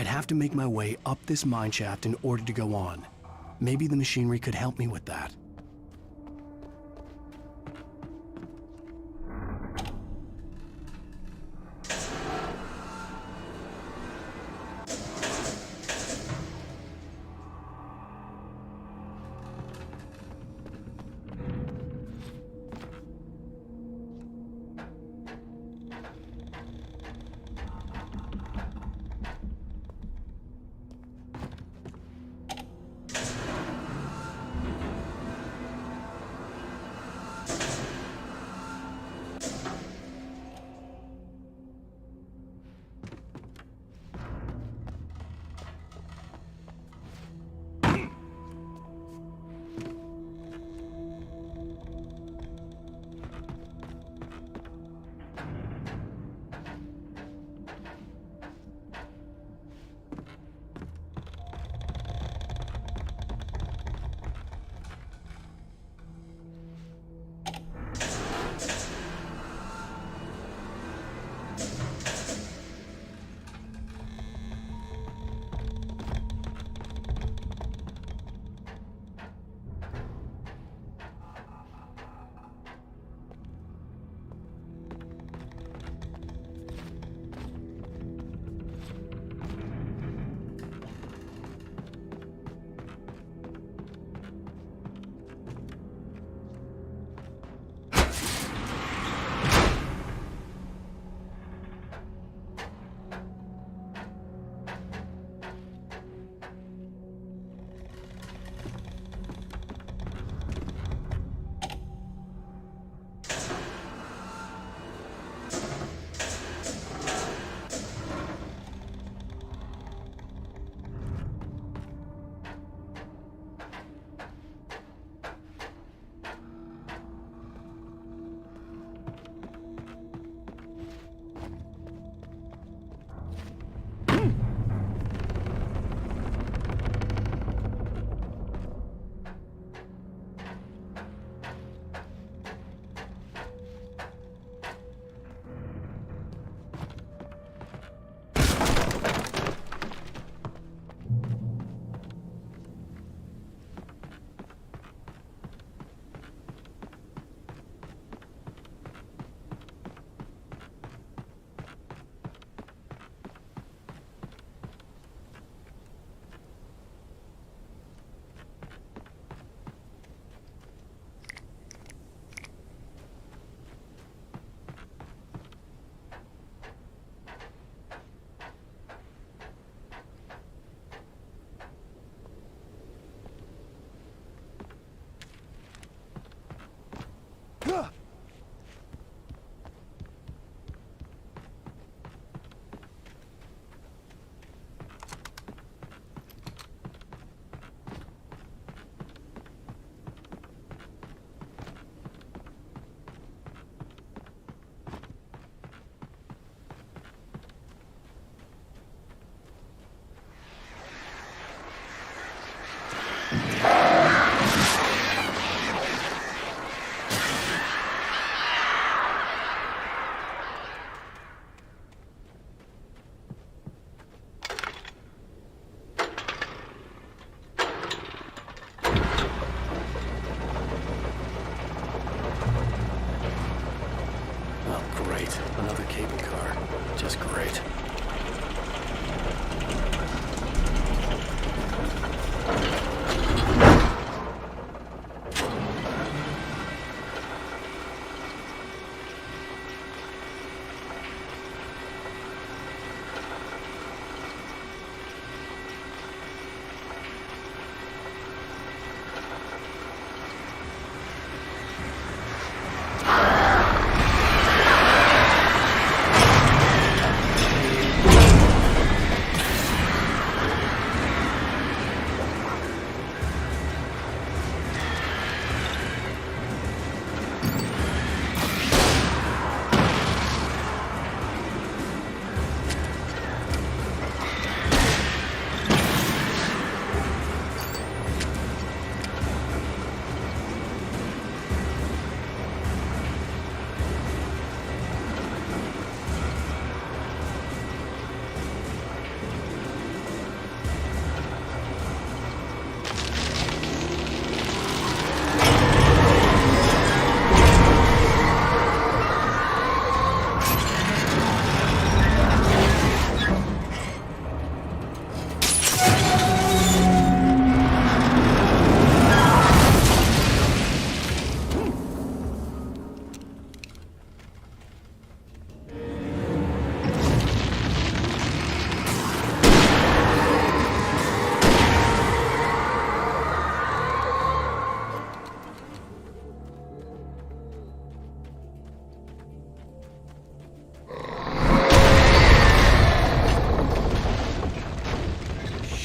have to make my way up this mine shaft in order to go on. Maybe the machinery could help me with that.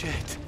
Shit.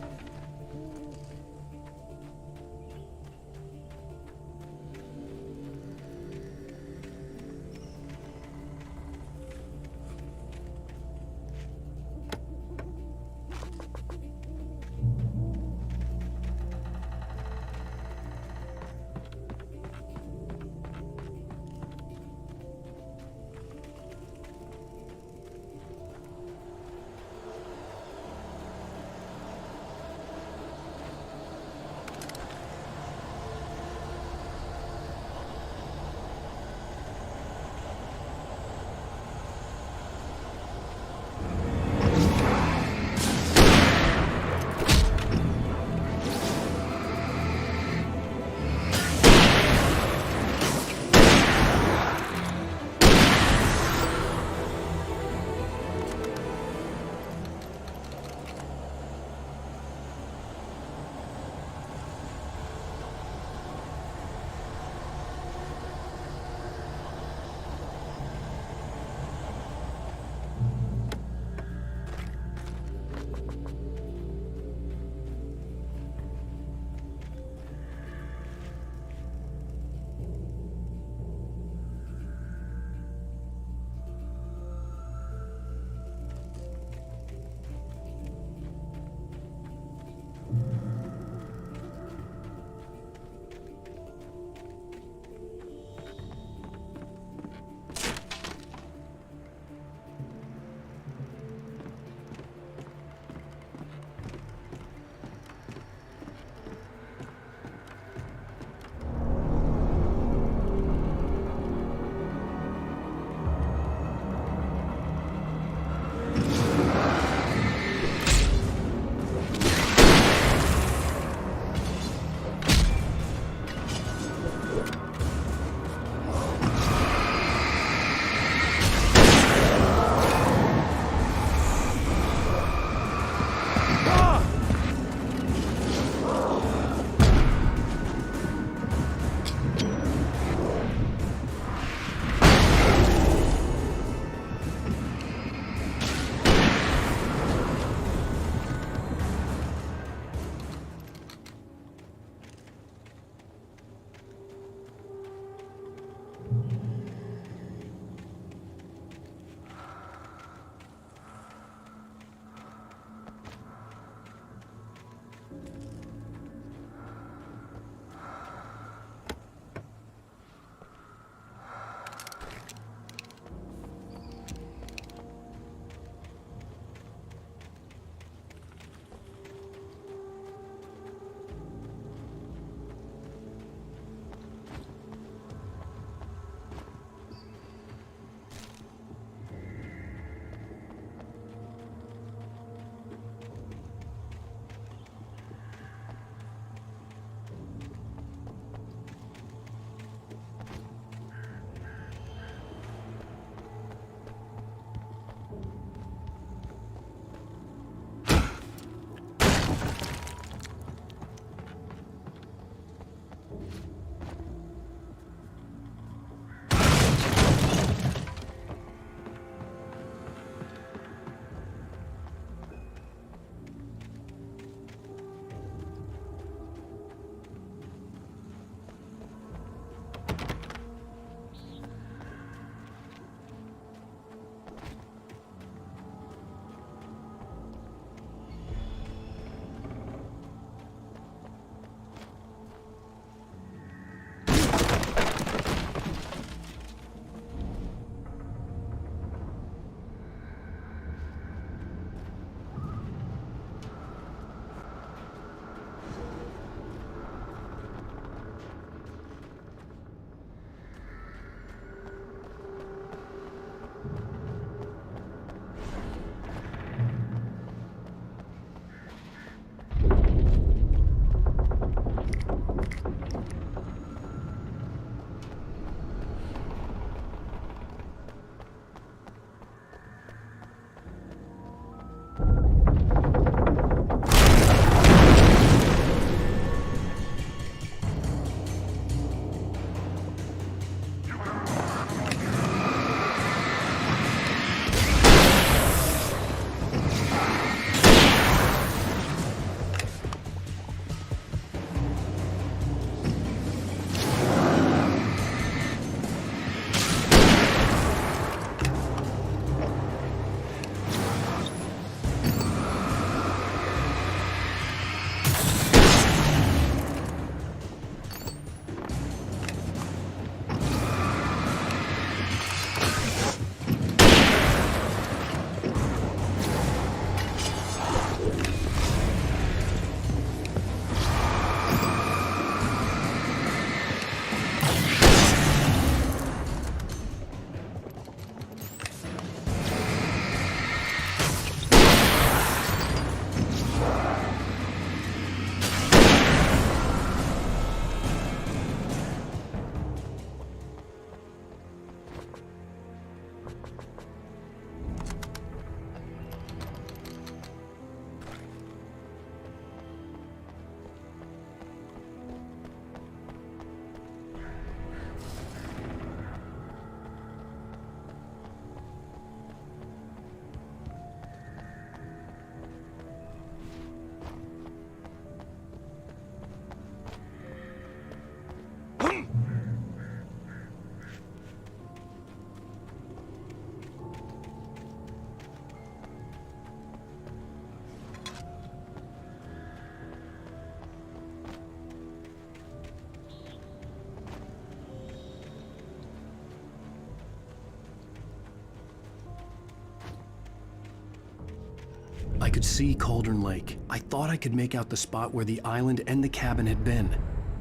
could see Cauldron Lake. I thought I could make out the spot where the island and the cabin had been.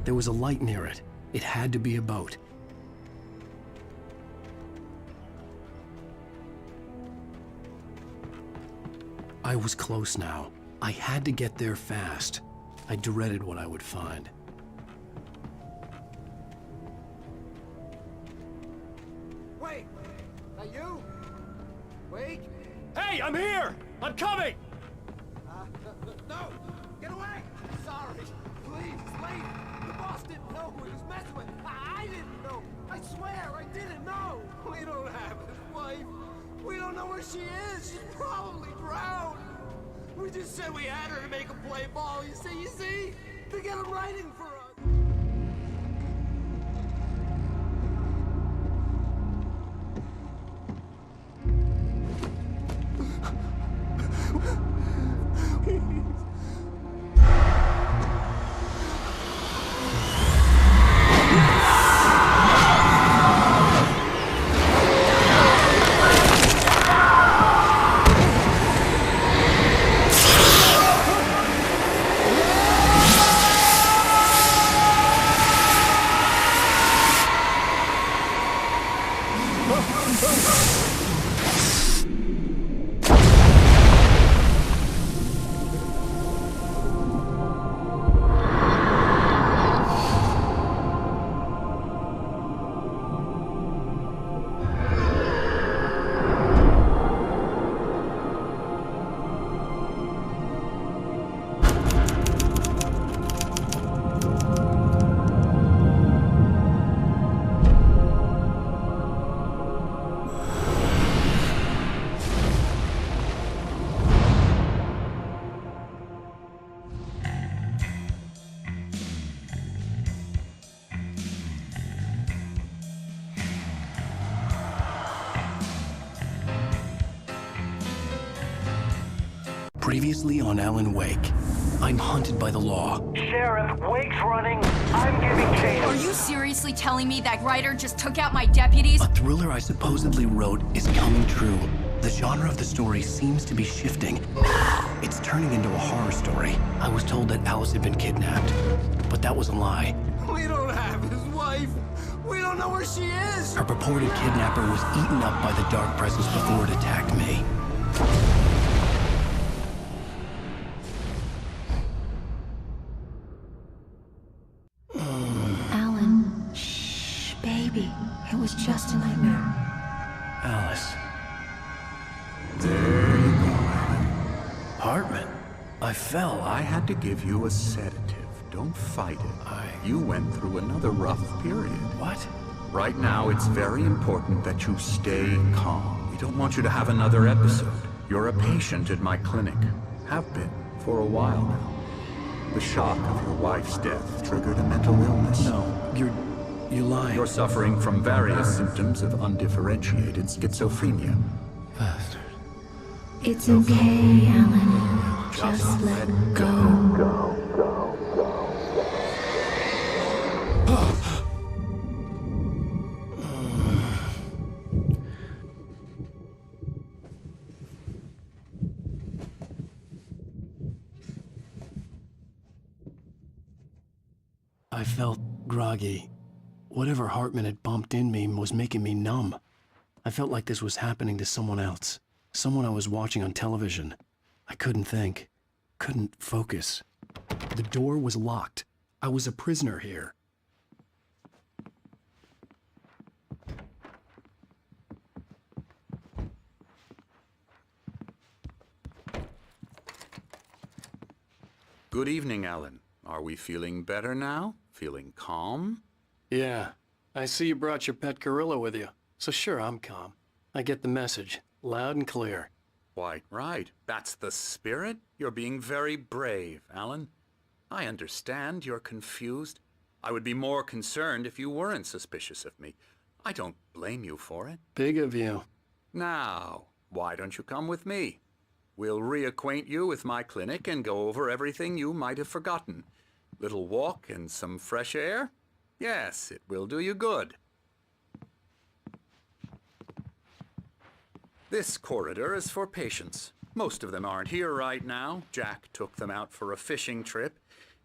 There was a light near it. It had to be a boat. I was close now. I had to get there fast. I dreaded what I would find. Wait! Are you? Wait! Hey, I'm here! I'm coming! No! Get away! Sorry! Please, it's late! The boss didn't know who he was messing with! I didn't know! I swear, I didn't know! We don't have his wife! We don't know where she is! She's probably drowned! We just said we had her to make him play ball, you see? To get him writing for us! Previously on Alan Wake, I'm hunted by the law. Sheriff, Wake's running. I'm giving chase. Are you seriously telling me that writer just took out my deputies? A thriller I supposedly wrote is coming true. The genre of the story seems to be shifting. It's turning into a horror story. I was told that Alice had been kidnapped, but that was a lie. We don't have his wife! We don't know where she is! Her purported kidnapper was eaten up by the dark presence before it attacked me. Alan, shh, baby. It was just a nightmare. Alice. There you go, Alan. Hartman. I fell. I had to give you a sedative. Don't fight it. You went through another rough period. What? Right now, it's very important that you stay calm. We don't want you to have another episode. You're a patient at my clinic. Have been for a while now. The shock of your wife's death triggered a mental illness. No, you're lying. You're suffering from various symptoms of undifferentiated schizophrenia. Bastard. It's okay, Alan. Just let go. I felt groggy. Whatever Hartman had bumped in me was making me numb. I felt like this was happening to someone else. Someone I was watching on television. I couldn't think. Couldn't focus. The door was locked. I was a prisoner here. Good evening, Alan. Are we feeling better now? Feeling calm? Yeah. I see you brought your pet gorilla with you. So sure, I'm calm. I get the message. Loud and clear. Quite right. That's the spirit. You're being very brave, Alan. I understand you're confused. I would be more concerned if you weren't suspicious of me. I don't blame you for it. Big of you. Now, why don't you come with me? We'll reacquaint you with my clinic and go over everything you might have forgotten. Little walk and some fresh air? Yes, it will do you good. This corridor is for patients. Most of them aren't here right now. Jack took them out for a fishing trip,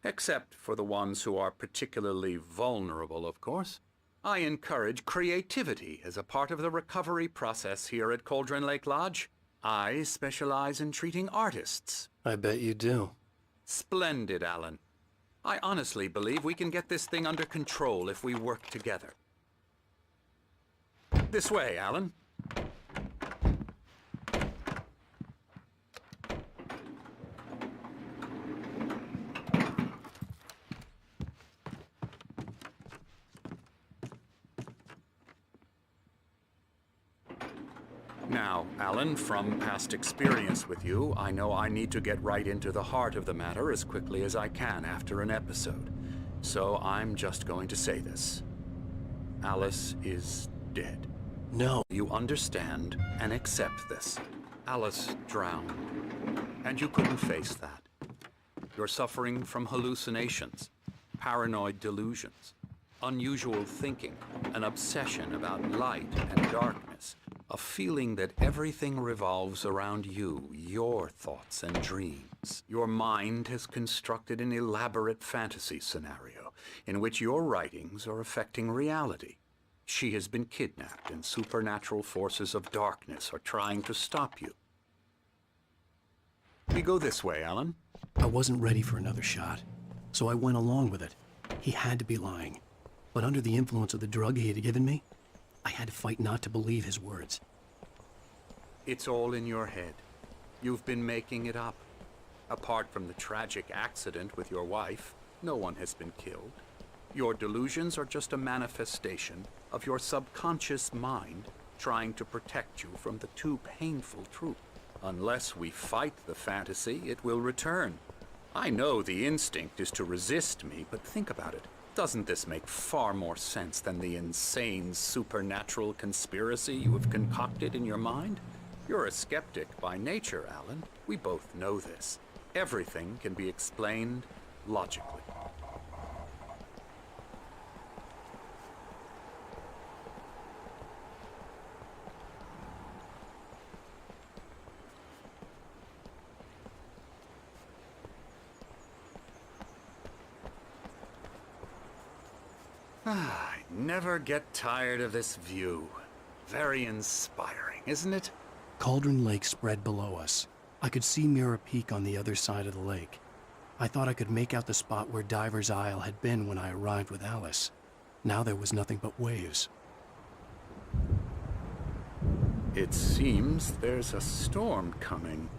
except for the ones who are particularly vulnerable, of course. I encourage creativity as a part of the recovery process here at Cauldron Lake Lodge. I specialize in treating artists. I bet you do. Splendid, Alan. I honestly believe we can get this thing under control if we work together. This way, Alan. Now, Alan, from past experience with you, I know I need to get right into the heart of the matter as quickly as I can after an episode. So I'm just going to say this. Alice is dead. No. You understand and accept this. Alice drowned, and you couldn't face that. You're suffering from hallucinations, paranoid delusions, unusual thinking, an obsession about light and darkness, a feeling that everything revolves around you, your thoughts and dreams. Your mind has constructed an elaborate fantasy scenario in which your writings are affecting reality. She has been kidnapped and supernatural forces of darkness are trying to stop you. We go this way, Alan. I wasn't ready for another shot, so I went along with it. He had to be lying. But under the influence of the drug he had given me, I had to fight not to believe his words. It's all in your head. You've been making it up. Apart from the tragic accident with your wife, no one has been killed. Your delusions are just a manifestation of your subconscious mind trying to protect you from the too painful truth. Unless we fight the fantasy, it will return. I know the instinct is to resist me, but think about it. Doesn't this make far more sense than the insane supernatural conspiracy you have concocted in your mind? You're a skeptic by nature, Alan. We both know this. Everything can be explained logically. I never get tired of this view. Very inspiring, isn't it? Cauldron Lake spread below us. I could see Mirror Peak on the other side of the lake. I thought I could make out the spot where Diver's Isle had been when I arrived with Alice. Now there was nothing but waves. It seems there's a storm coming.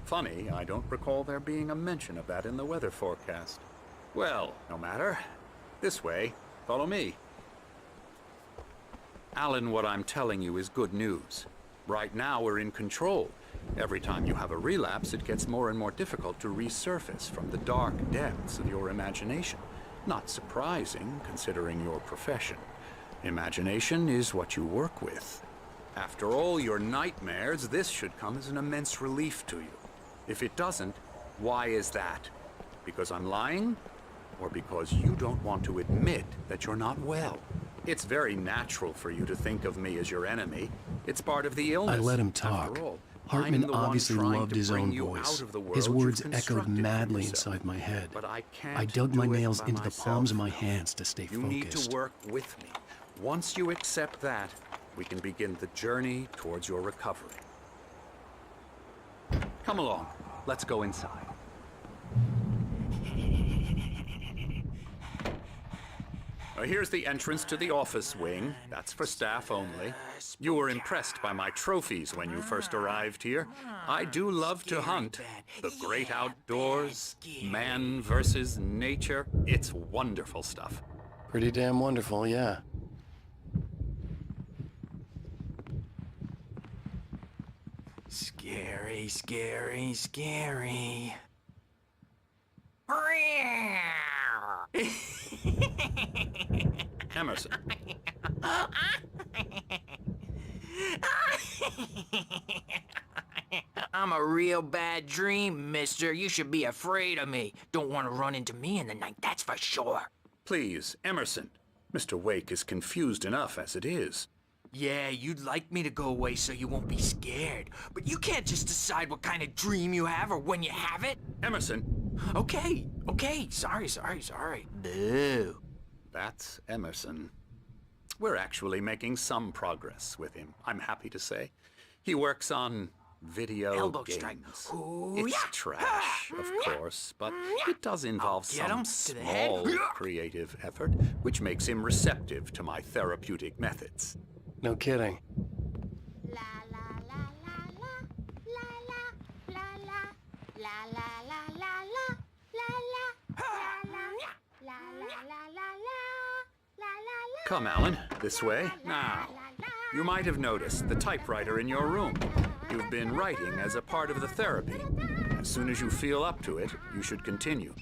Funny, I don't recall there being a mention of that in the weather forecast. Well, no matter. This way. Follow me. Alan, what I'm telling you is good news. Right now, we're in control. Every time you have a relapse, it gets more and more difficult to resurface from the dark depths of your imagination. Not surprising, considering your profession. Imagination is what you work with. After all your nightmares, this should come as an immense relief to you. If it doesn't, why is that? Because I'm lying? Or because you don't want to admit that you're not well? It's very natural for you to think of me as your enemy. It's part of the illness. I let him talk. After all, Hartman I'm the one obviously trying loved to his bring own you voice. out of the world His you've words echoed constructed for madly yourself. inside my head. But I can't I dug do my it nails by into the myself. palms of my hands to stay You focused. need to work with me. Once you accept that, we can begin the journey towards your recovery. Come along. Let's go inside. Here's the entrance to the office wing. That's for staff only. You were impressed by my trophies when you first arrived here. I do love to hunt. The great outdoors, man versus nature. It's wonderful stuff. Pretty damn wonderful, yeah. Scary, scary, scary. Emerson. I'm a real bad dream, mister. You should be afraid of me. Don't want to run into me in the night, that's for sure. Please, Emerson. Mr. Wake is confused enough as it is. Yeah, you'd like me to go away so you won't be scared. But you can't just decide what kind of dream you have or when you have it. Emerson. Okay. Sorry. Boo. That's Emerson. We're actually making some progress with him, I'm happy to say. He works on video Elbow games. strike. Ooh, It's yeah. trash, of course, but it does involve Get him some to the head. small creative effort, which makes him receptive to my therapeutic methods. No kidding. La la la la la la la la la la la la la Come, Alan, this way. Now, you might have noticed the typewriter in your room. You've been writing as a part of the therapy. As soon as you feel up to it, you should continue.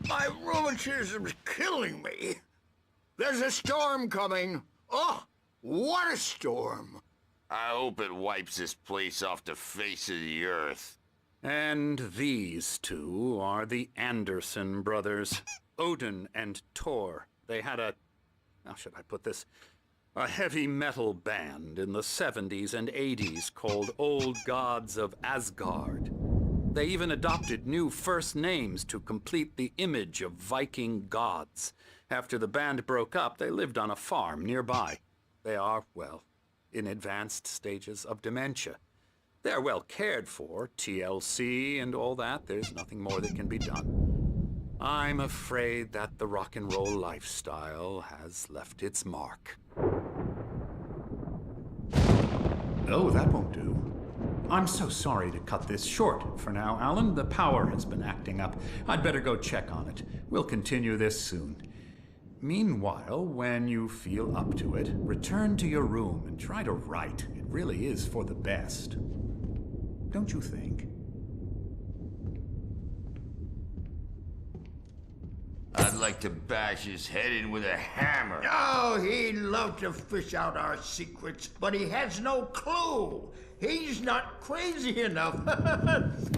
My rheumatism's killing me. There's a storm coming. Oh, what a storm. I hope it wipes this place off the face of the earth. And these two are the Anderson brothers, Odin and Tor. They had how should I put this? A heavy metal band in the 70s and 80s called Old Gods of Asgard. They even adopted new first names to complete the image of Viking gods. After the band broke up, they lived on a farm nearby. They are, well, in advanced stages of dementia. They're well cared for, TLC and all that. There's nothing more that can be done. I'm afraid that the rock and roll lifestyle has left its mark. Oh, that won't do. I'm so sorry to cut this short for now, Alan. The power has been acting up. I'd better go check on it. We'll continue this soon. Meanwhile, when you feel up to it, return to your room and try to write. It really is for the best. Don't you think? I'd like to bash his head in with a hammer. Oh, he'd love to fish out our secrets, but he has no clue. He's not crazy enough.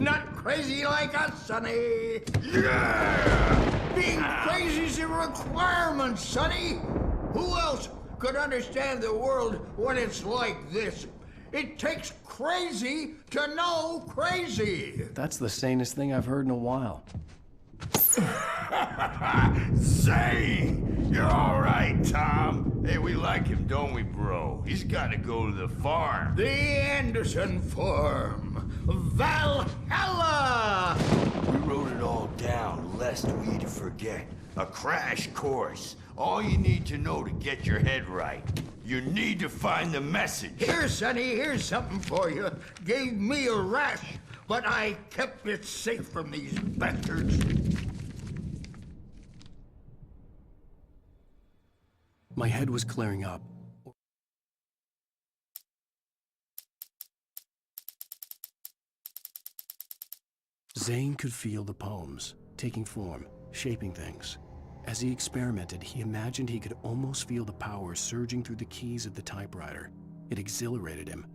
Not crazy like us, Sonny. Yeah! Being crazy's a requirement, Sonny. Who else could understand the world when it's like this? It takes crazy to know crazy. That's the sanest thing I've heard in a while. Say, you're all right, Tom. Hey, we like him, don't we, bro? He's got to go to the farm. The Anderson farm. Valhalla! We wrote it all down, lest we'd forget. A crash course. All you need to know to get your head right. You need to find the message. Here, Sonny, here's something for you. Gave me a rash, but I kept it safe from these bastards. My head was clearing up. Zane could feel the poems, taking form, shaping things. As he experimented, he imagined he could almost feel the power surging through the keys of the typewriter. It exhilarated him,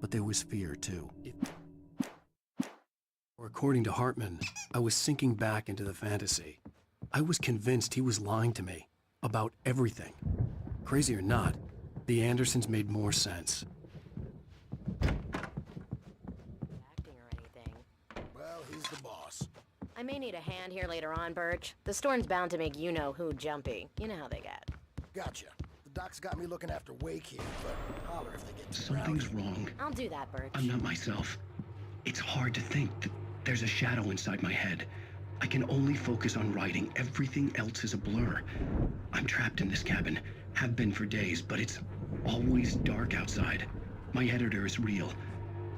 but there was fear too. According to Hartman, I was sinking back into the fantasy. I was convinced he was lying to me about everything. Crazy or not, the Andersons made more sense. Acting or anything. Well, he's the boss. I may need a hand here later on, Birch. The storm's bound to make you-know-who jumpy. You know how they get. Gotcha. The doc's got me looking after Wake here, but holler if they get too Something's rowdy. wrong. I'll do that, Birch. I'm not myself. It's hard to think that there's a shadow inside my head. I can only focus on writing. Everything else is a blur. I'm trapped in this cabin. Have been for days, but it's always dark outside. My editor is real.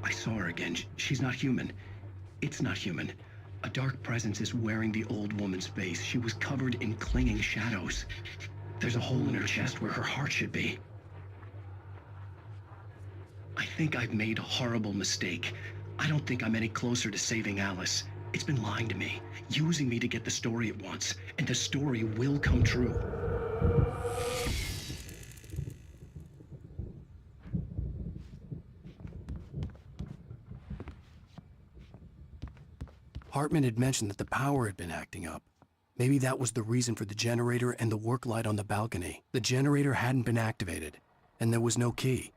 I saw her again. She's not human. It's not human. A dark presence is wearing the old woman's face. She was covered in clinging shadows. There's a hole in her chest where her heart should be. I think I've made a horrible mistake. I don't think I'm any closer to saving Alice. It's been lying to me, using me to get the story it wants, and the story will come true. Hartman had mentioned that the power had been acting up. Maybe that was the reason for the generator and the work light on the balcony. The generator hadn't been activated, and there was no key.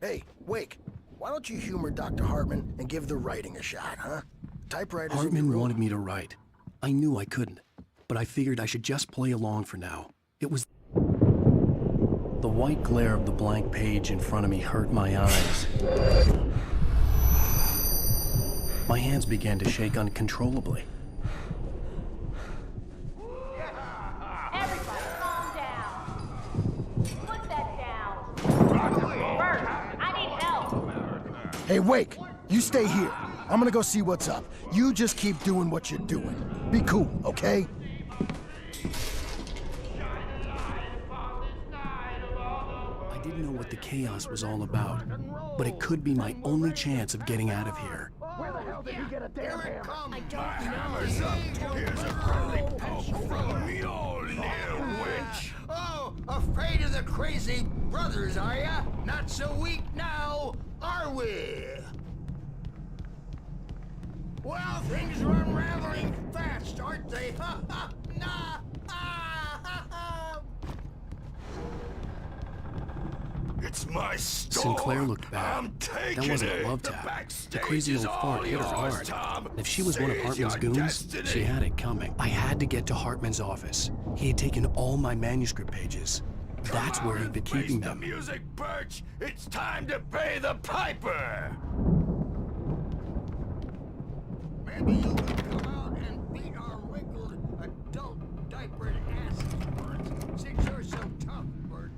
Hey, Wake, why don't you humor Dr. Hartman and give the writing a shot, huh? Typewriters in your Hartman room. wanted me to write. I knew I couldn't, but I figured I should just play along for now. It was... The white glare of the blank page in front of me hurt my eyes. My hands began to shake uncontrollably. Everybody, calm down. Put that down. Bert, I need help. Hey, Wake, you stay here. I'm gonna go see what's up. You just keep doing what you're doing. Be cool, okay? I didn't know what the chaos was all about, but it could be my only chance of getting out of here. Where the hell did you get a damn hammer? I don't know. Hammer's up. Here's a friendly poke from Mjolnir, wench. Oh, afraid of the crazy brothers, are ya? Not so weak now, are we? Well, things are unraveling fast, aren't they? Ha ha! Nah! Ah, ha, ha. It's my store. Sinclair looked back. I'm taking That wasn't it. a love The tap. The backstage crazy is old all fart hit her yours, hard. Tom. And if she was one of Seize Hartman's your goons, destiny. she had it coming. I had to get to Hartman's office. He had taken all my manuscript pages. That's where he'd been keeping Face the them. music, Birch. It's time to pay the piper. Maybe you could come out and beat our wrinkled adult diapered asses for us, since you're so tough, Birch.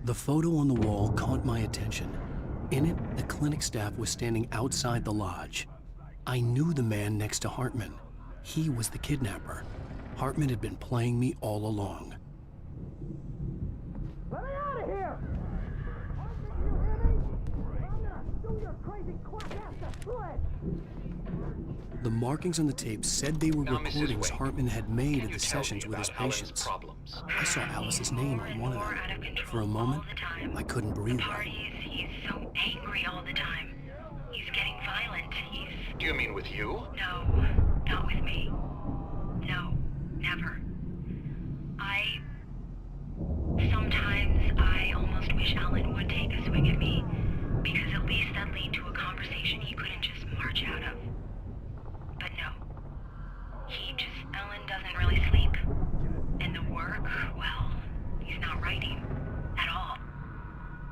The photo on the wall caught my attention. In it, the clinic staff was standing outside the lodge. I knew the man next to Hartman. He was the kidnapper. Hartman had been playing me all along. Let me out of here! You hear me? I'm gonna do your crazy quack-ass to shreds! The markings on the tape said they were Now, Mrs. recordings Wake, Hartman had made can of you the tell me sessions with his about Alan's patients. problems? I saw Alice's name on one of them. For a moment, I couldn't breathe right. He's so angry all the time. He's getting violent. Do you mean with you? No, not with me. No, never. Sometimes I almost wish Alan would take a swing at me, because at least that'd lead to a conversation he couldn't just march out of. But no. Alan doesn't really sleep. And the work, well, he's not writing at all.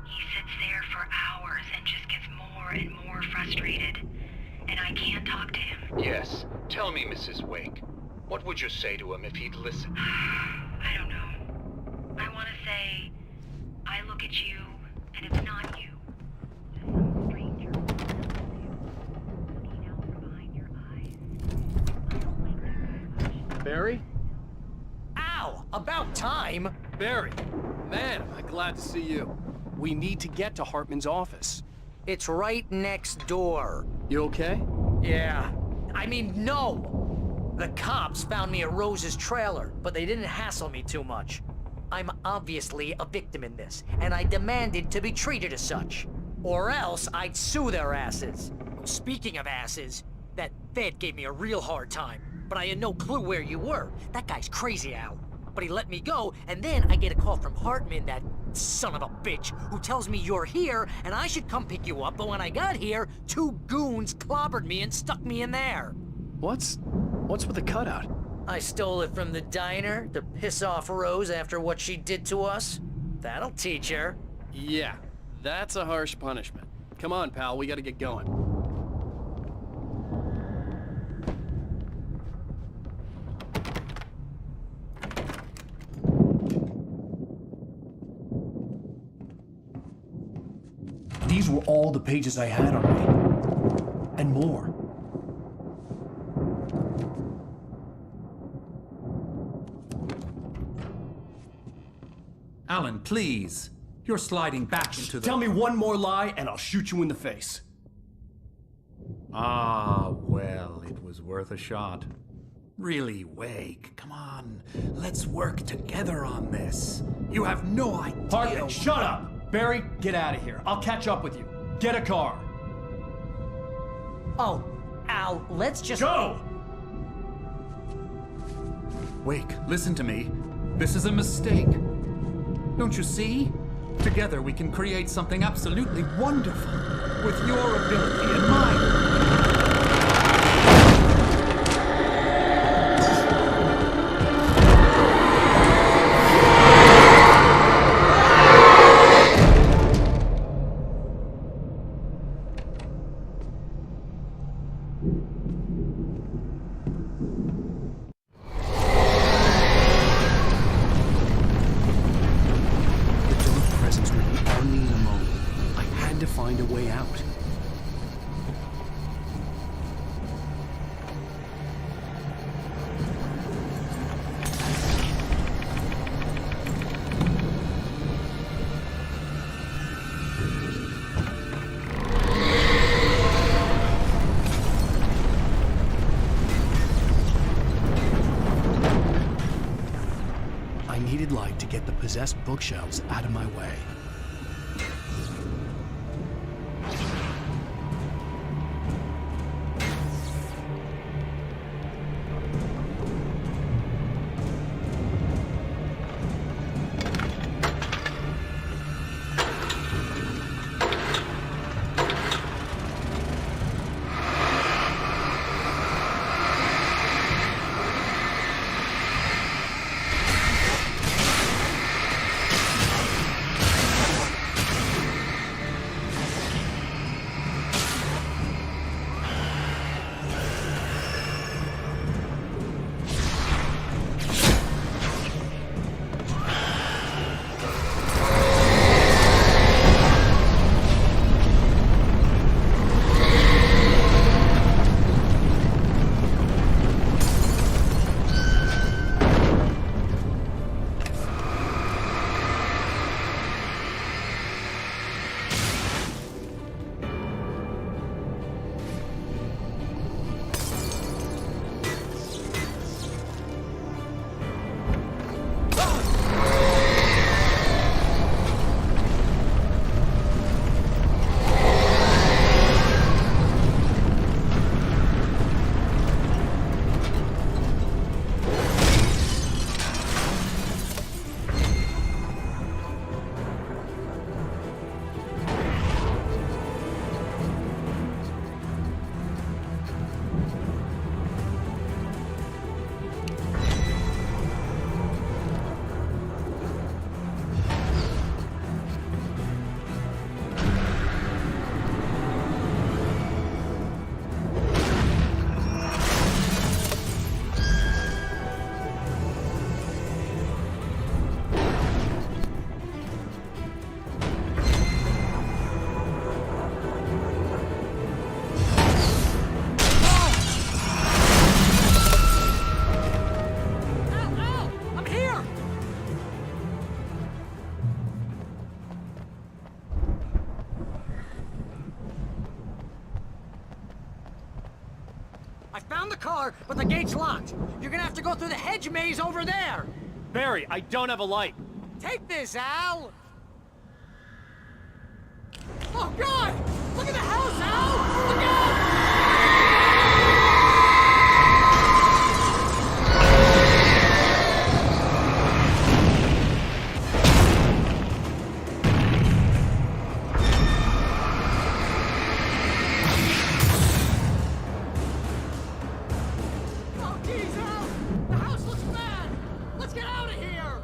He sits there for hours and just gets more and more frustrated. And I can't talk to him. Yes. Tell me, Mrs. Wake. What would you say to him if he'd listen? I don't know. I want to say, I look at you, and it's not you. Just some stranger. Looking out from behind your eyes. I don't like that very much. Barry? Ow! About time! Barry! Man, am I glad to see you. We need to get to Hartman's office. It's right next door. You okay? Yeah. I mean, no! The cops found me at Rose's trailer, but they didn't hassle me too much. I'm obviously a victim in this, and I demanded to be treated as such. Or else I'd sue their asses. Speaking of asses, that Fed gave me a real hard time, but I had no clue where you were. That guy's crazy, Al. But he let me go, and then I get a call from Hartman, that son of a bitch, who tells me you're here, and I should come pick you up, but when I got here, 2 goons clobbered me and stuck me in there. What's with the cutout? I stole it from the diner to piss off Rose after what she did to us. That'll teach her. Yeah, that's a harsh punishment. Come on, pal, we gotta get going. These were all the pages I had on me. And more. Alan, please. You're sliding back into the... Tell me one more lie and I'll shoot you in the face. Ah, well, it was worth a shot. Really, Wake, come on. Let's work together on this. You have no idea... Hartman, shut up! Barry, get out of here. I'll catch up with you. Get a car. Oh, Al, let's just... Go! Wake, listen to me. This is a mistake. Don't you see? Together we can create something absolutely wonderful. With your ability and mine. Find a way out. I needed light to get the possessed bookshelves out of my way. I found the car, but the gate's locked. You're gonna have to go through the hedge maze over there. Barry, I don't have a light. Take this, Al! Oh, God! Look at the house, Al! Look out! Oh, geez, Al! The house looks bad! Let's get out of here!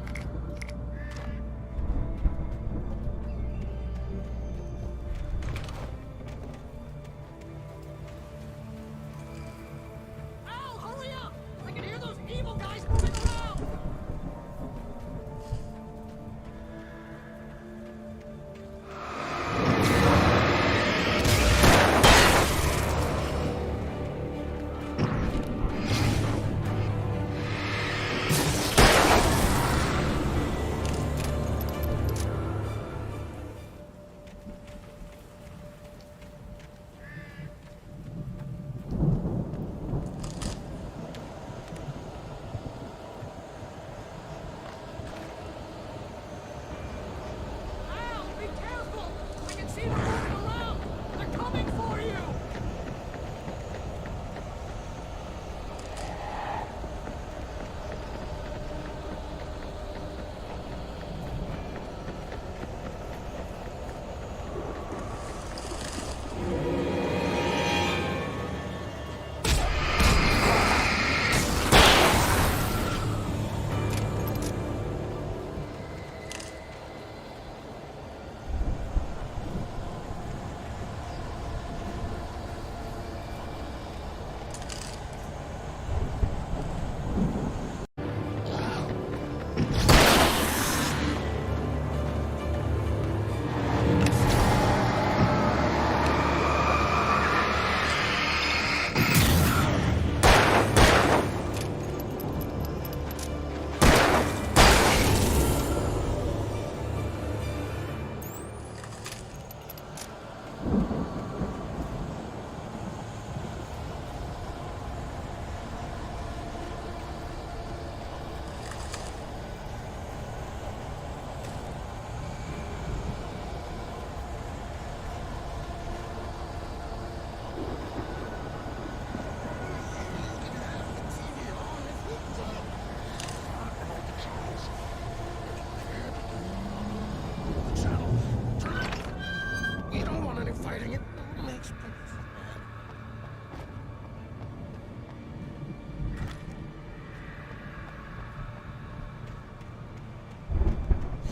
dang it. Makes me sad.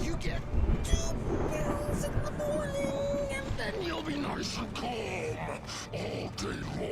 You get 2 pills in the morning, and then you'll be nice and calm all day long.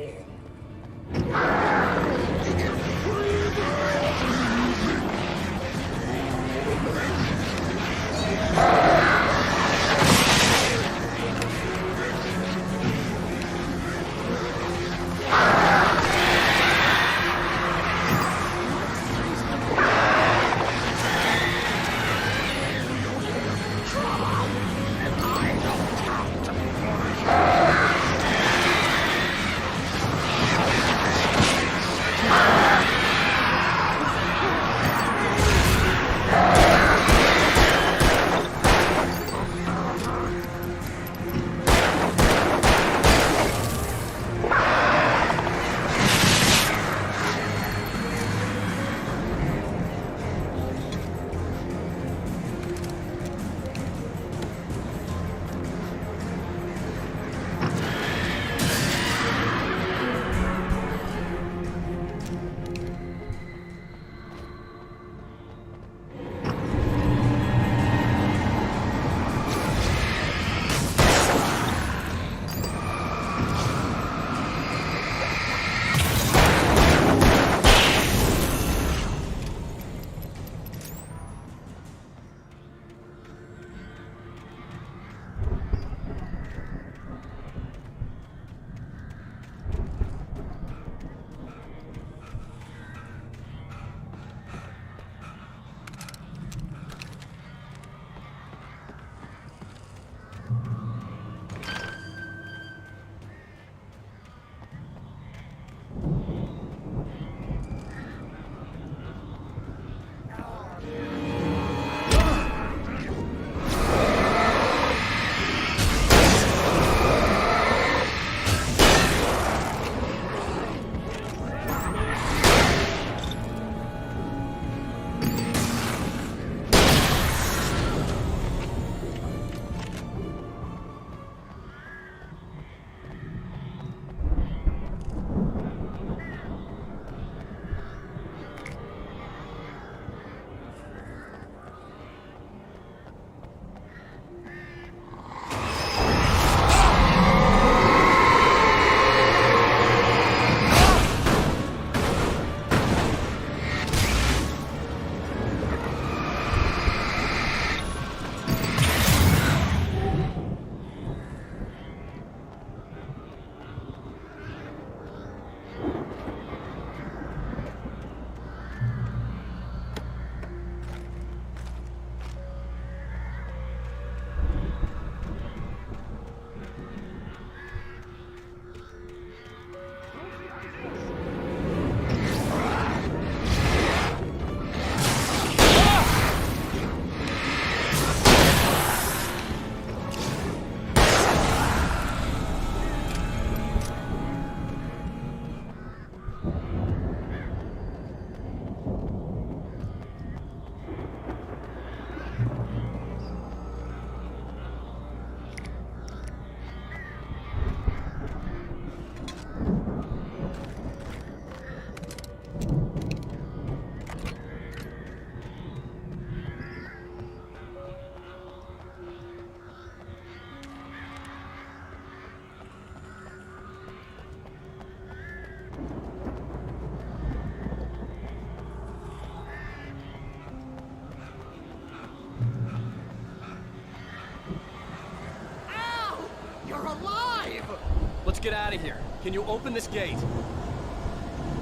Let's get out of here. Can you open this gate?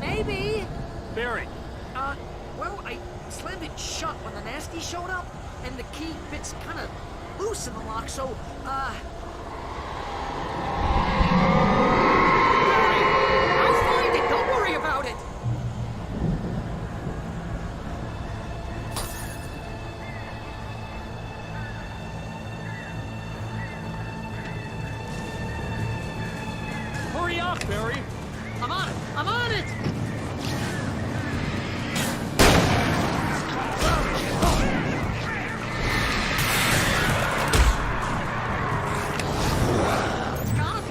Maybe. Barry. Well, I slammed it shut when the nasty showed up, and the key fits kind of loose in the lock, so, Barry, I'll find it. Don't worry about it. Hurry up, Barry. I'm on it. I'm on it. It's gotta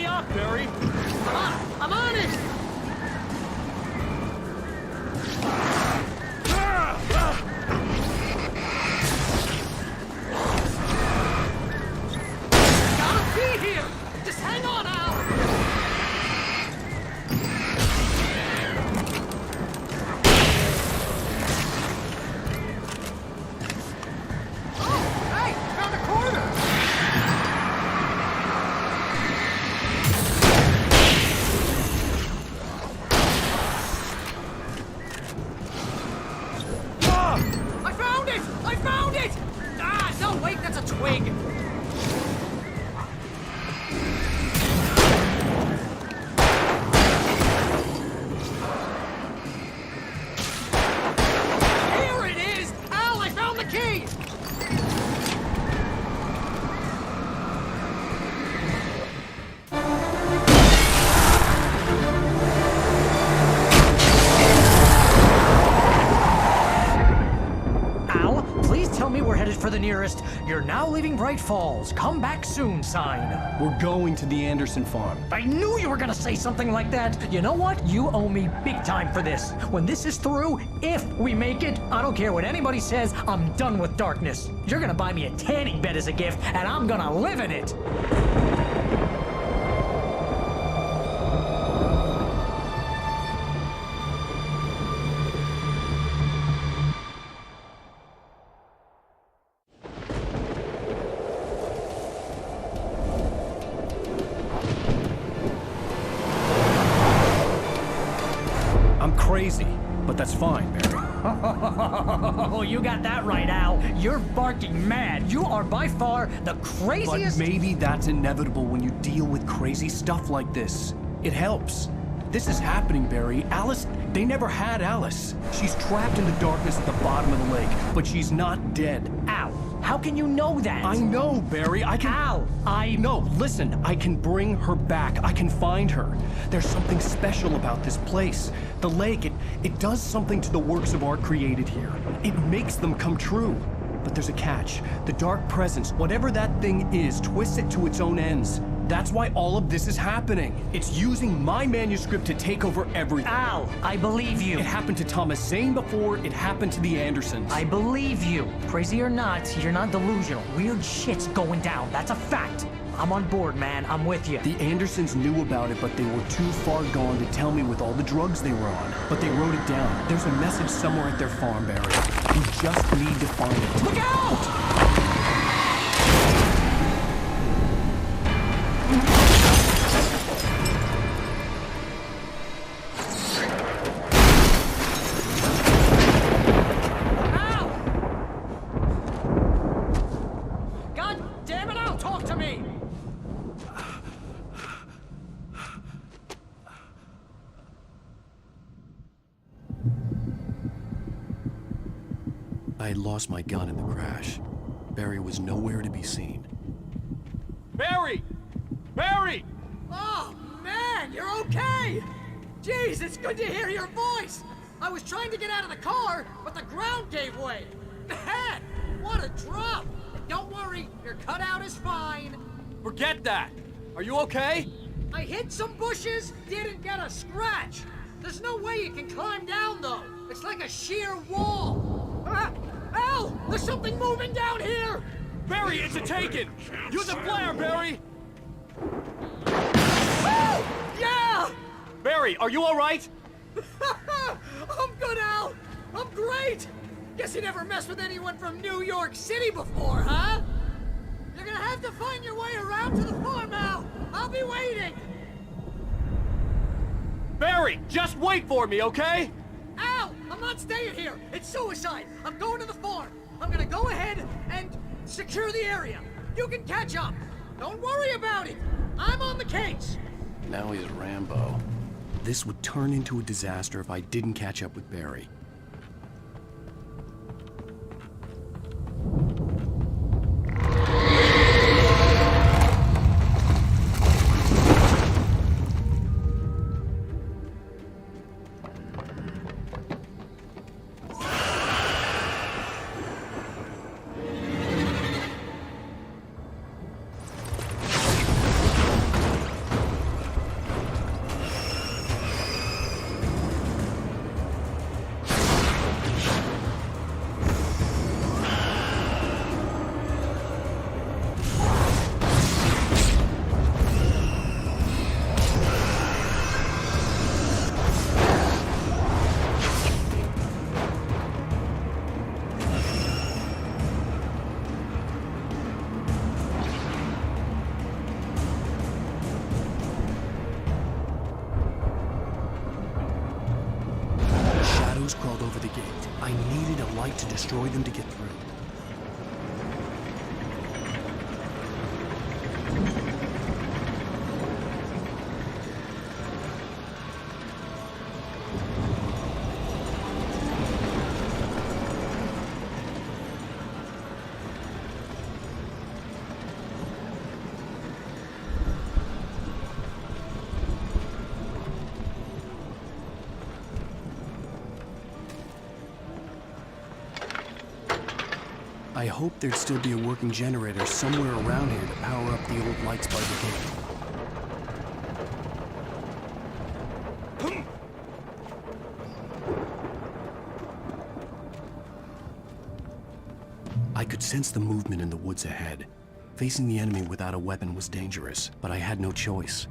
off, Barry! Come on, I'm on it! Gotta be here! Just hang on, Al! Oh, hey, found a corner! I found it! I found it! Ah, no, wait, that's a twig. Here it is! Al, I found the key! Al, please tell me we're headed for the nearest "You're now leaving Bright Falls. Come back soon" sign. We're going to the Anderson farm. I knew you were gonna say something like that. You know what? You owe me big time for this. When this is through, if we make it, I don't care what anybody says, I'm done with darkness. You're gonna buy me a tanning bed as a gift, and I'm gonna live in it. I'm crazy, but that's fine, Barry. Oh, you got that right, Al. You're barking mad. You are by far the But craziest. maybe that's inevitable when you deal with crazy stuff like this. It helps. This is happening, Barry. Alice, they never had Alice. She's trapped in the darkness at the bottom of the lake, but she's not dead. Al, how can you know that? I know, Barry. I can... Al, No, listen. I can bring her back. I can find her. There's something special about this place. The lake, it does something to the works of art created here. It makes them come true. But there's a catch. The dark presence, whatever that thing is, twists it to its own ends. That's why all of this is happening. It's using my manuscript to take over everything. Al, I believe you. It happened to Thomas Zane before, it happened to the Andersons. I believe you. Crazy or not, you're not delusional. Weird shit's going down. That's a fact. I'm on board, man. I'm with you. The Andersons knew about it, but they were too far gone to tell me with all the drugs they were on. But they wrote it down. There's a message somewhere at their farm, Barry. We just need to find it. Look out! God damn it, Al, talk to me! I had lost my gun in the crash. Barry was nowhere to be seen. Barry! Barry! Oh, man, you're okay! Jeez, it's good to hear your voice! I was trying to get out of the car, but the ground gave way! Man, what a drop! Don't worry, your cutout is fine. Forget that! Are you okay? I hit some bushes, didn't get a scratch. There's no way you can climb down, though. It's like a sheer wall. Ah! Al, there's something moving down here! Barry, it's a taken! Use a flare, Barry! Oh! Yeah! Barry, are you alright? I'm good, Al! I'm great! Guess you never messed with anyone from New York City before, huh? You're gonna have to find your way around to the farm, Al! I'll be waiting! Barry, just wait for me, okay? Al! I'm not staying here! It's suicide! I'm going to the farm! I'm gonna go ahead and secure the area! You can catch up! Don't worry about it! I'm on the case! Now he's Rambo. This would turn into a disaster if I didn't catch up with Barry. I needed a light to destroy them to get through. I hoped there'd still be a working generator somewhere around here to power up the old lights by the gate. I could sense the movement in the woods ahead. Facing the enemy without a weapon was dangerous, but I had no choice.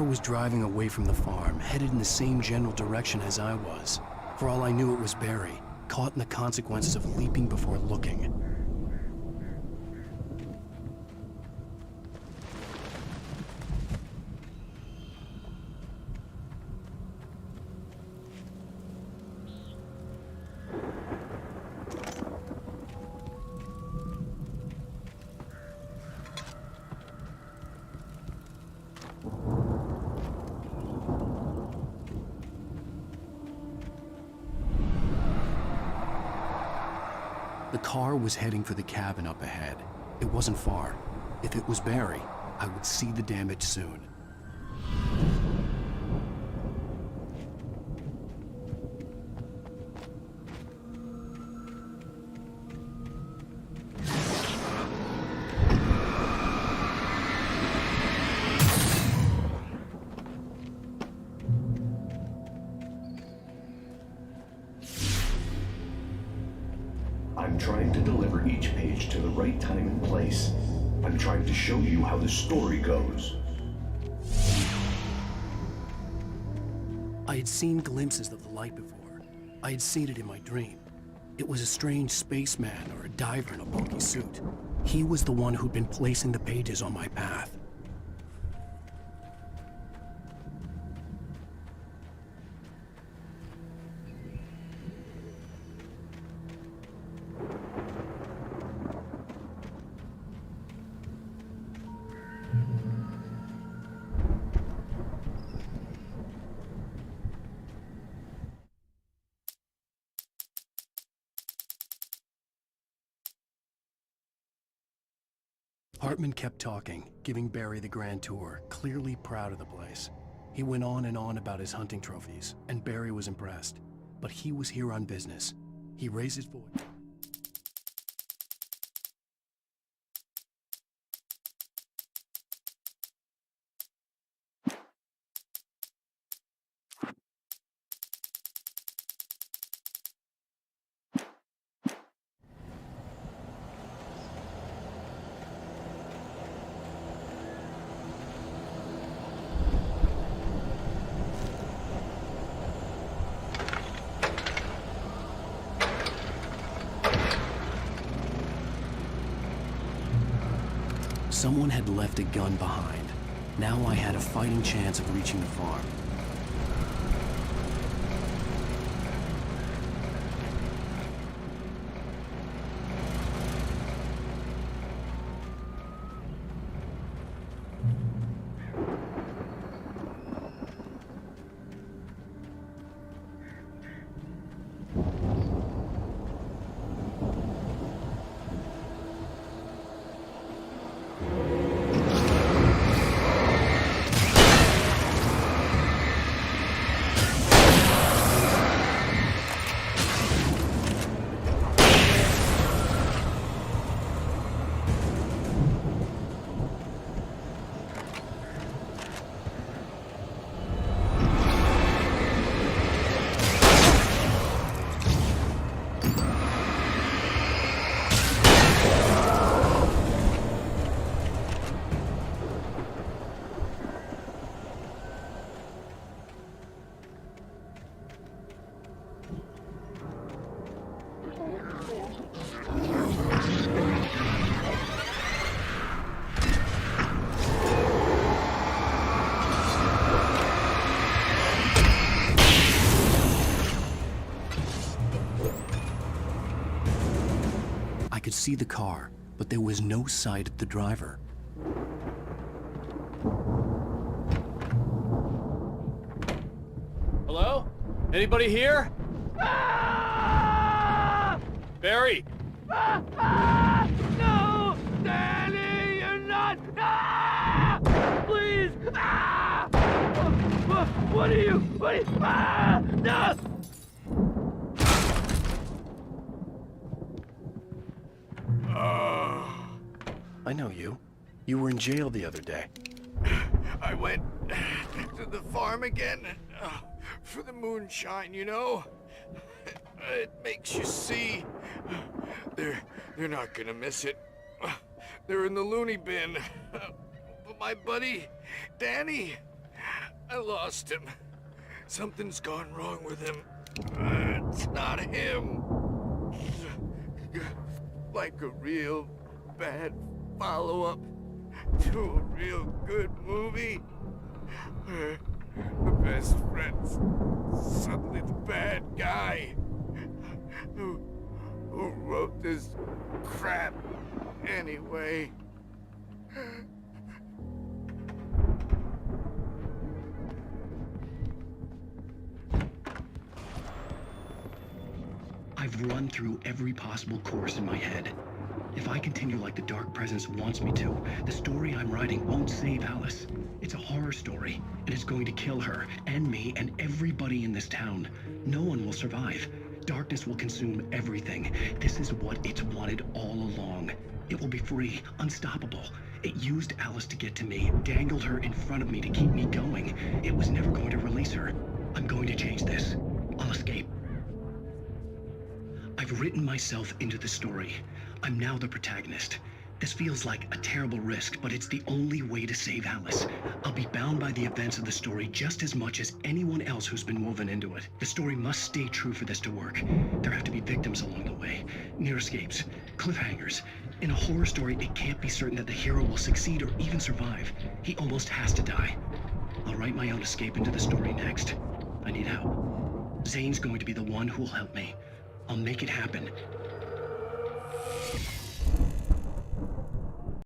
Was driving away from the farm, headed in the same general direction as I was. For all I knew, it was Barry, caught in the consequences of leaping before looking. The car was heading for the cabin up ahead. It wasn't far. If it was Barry, I would see the damage soon. I'm trying to deliver each page to the right time and place. I'm trying to show you how the story goes. I had seen glimpses of the light before. I had seen it in my dream. It was a strange spaceman or a diver in a bulky suit. He was the one who'd been placing the pages on my path. Hartman kept talking, giving Barry the grand tour, clearly proud of the place. He went on and on about his hunting trophies, and Barry was impressed. But he was here on business. He raised his voice. Someone had left a gun behind. Now I had a fighting chance of reaching the farm. could see the car, but there was no sight of the driver. Hello? Anybody here? Barry! No! Danny, you're not! Please! What are you? No! I know you. You were in jail the other day. I went to the farm again for the moonshine, you know? It makes you see. They're not gonna miss it. They're in the loony bin. But my buddy, Danny, I lost him. Something's gone wrong with him. It's not him. Like a real bad follow-up to a real good movie. Where the best friend's suddenly the bad guy. Who wrote this crap anyway? I've run through every possible course in my head. If I continue like the Dark Presence wants me to, the story I'm writing won't save Alice. It's a horror story, and it's going to kill her, and me, and everybody in this town. No one will survive. Darkness will consume everything. This is what it's wanted all along. It will be free, unstoppable. It used Alice to get to me, dangled her in front of me to keep me going. It was never going to release her. I'm going to change this. I'll escape. I've written myself into the story. I'm now the protagonist. This feels like a terrible risk, but it's the only way to save Alice. I'll be bound by the events of the story just as much as anyone else who's been woven into it. The story must stay true for this to work. There have to be victims along the way, near escapes, cliffhangers. In a horror story, it can't be certain that the hero will succeed or even survive. He almost has to die. I'll write my own escape into the story next. I need help. Zane's going to be the one who will help me. I'll make it happen.